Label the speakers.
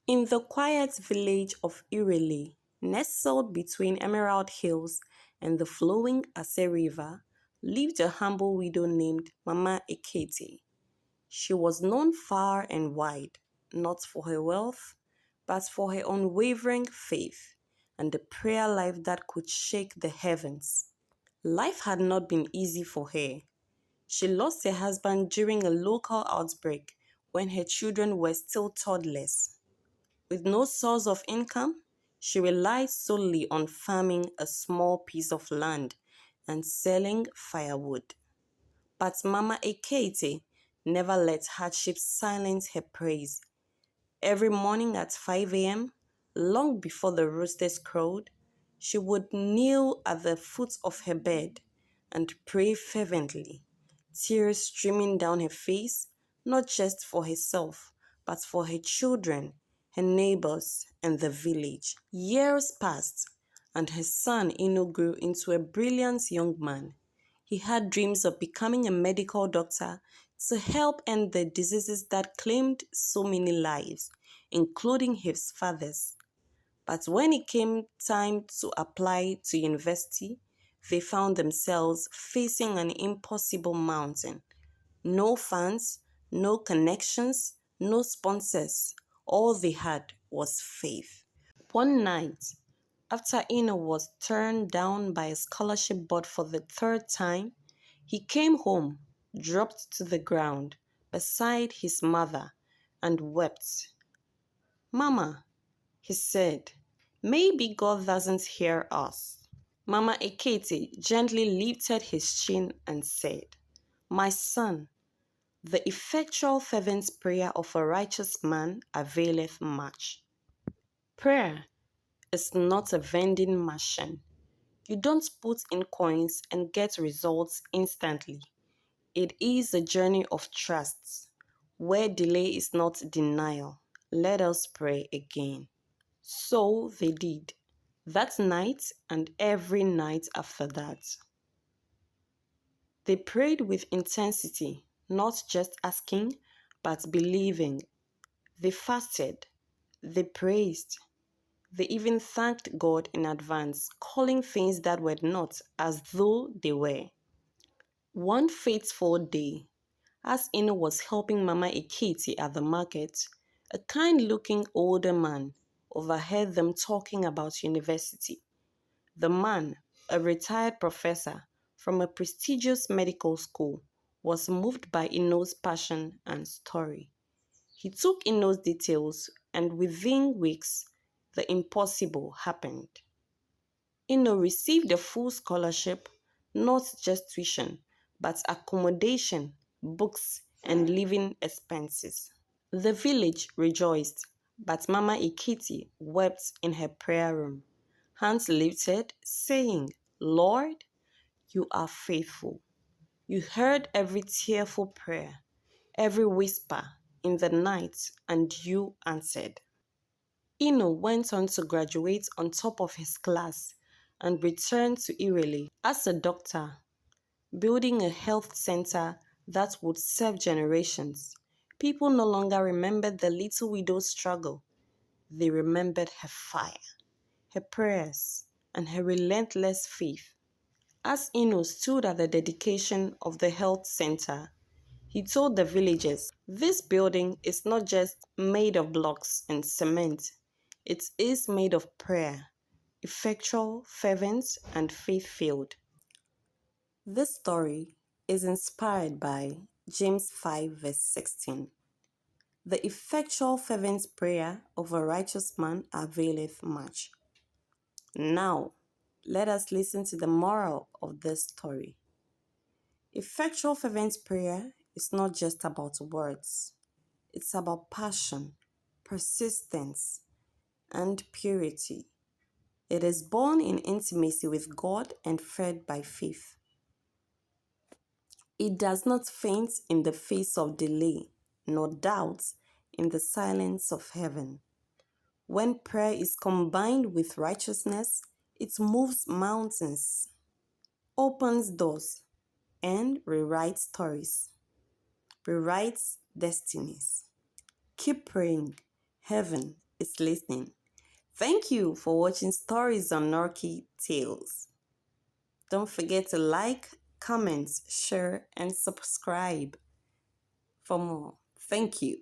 Speaker 1: In the quiet village of Irele, nestled between Emerald Hills and the flowing Ase River, lived a humble widow named Mama Ekete. She was known far and wide, not for her wealth, but for her unwavering faith and a prayer life that could shake the heavens. Life had not been easy for her. She lost her husband during a local outbreak when her children were still toddlers. With no source of income, she relied solely on farming a small piece of land and selling firewood. But Mama Ekete never let hardship silence her praise. Every morning at 5 a.m., long before the roosters crowed, she would kneel at the foot of her bed and pray fervently, tears streaming down her face, not just for herself, but for her children, her neighbors, and the village. Years passed, and her son Ino grew into a brilliant young man. He had dreams of becoming a medical doctor to help end the diseases that claimed so many lives, including his father's. But when it came time to apply to university, they found themselves facing an impossible mountain. No funds, no connections, no sponsors. All they had was faith. One night, after Eno was turned down by a scholarship board for the third time, he came home, dropped to the ground beside his mother, and wept. Mama, he said, maybe God doesn't hear us. Mama Ekete gently lifted his chin and said, my son, the effectual fervent prayer of a righteous man availeth much. Prayer is not a vending machine. You don't put in coins and get results instantly. It is a journey of trust, where delay is not denial. Let us pray again. So they did, that night and every night after that. They prayed with intensity, not just asking, but believing. They fasted, they praised, they even thanked God in advance, calling things that were not as though they were. One fateful day, as Ino was helping Mama Ekiti at the market, a kind-looking older man overheard them talking about university. The man, a retired professor from a prestigious medical school, was moved by Ino's passion and story. He took Ino's details, and within weeks, the impossible happened. Ino received a full scholarship, not just tuition, but accommodation, books, and living expenses. The village rejoiced, but Mama Ikiti wept in her prayer room, hands lifted, saying, Lord, you are faithful. You heard every tearful prayer, every whisper in the night, and you answered. Ino went on to graduate on top of his class and returned to Irele as a doctor, building a health center that would serve generations. People no longer remembered the little widow's struggle. They remembered her fire, her prayers, and her relentless faith. As Ino stood at the dedication of the health center, he told the villagers, this building is not just made of blocks and cement. It is made of prayer, effectual, fervent, and faith-filled. This story is inspired by James 5 verse 16. The effectual fervent prayer of a righteous man availeth much. Now, let us listen to the moral of this story. Effectual fervent prayer is not just about words. It's about passion, persistence, and purity. It is born in intimacy with God and fed by faith. It does not faint in the face of delay, nor doubt in the silence of heaven. When prayer is combined with righteousness, it moves mountains, opens doors, and rewrites stories, rewrites destinies. Keep praying. Heaven is listening. Thank you for watching Stories on Norky Tales. Don't forget to like, comment, share, and subscribe for more. Thank you.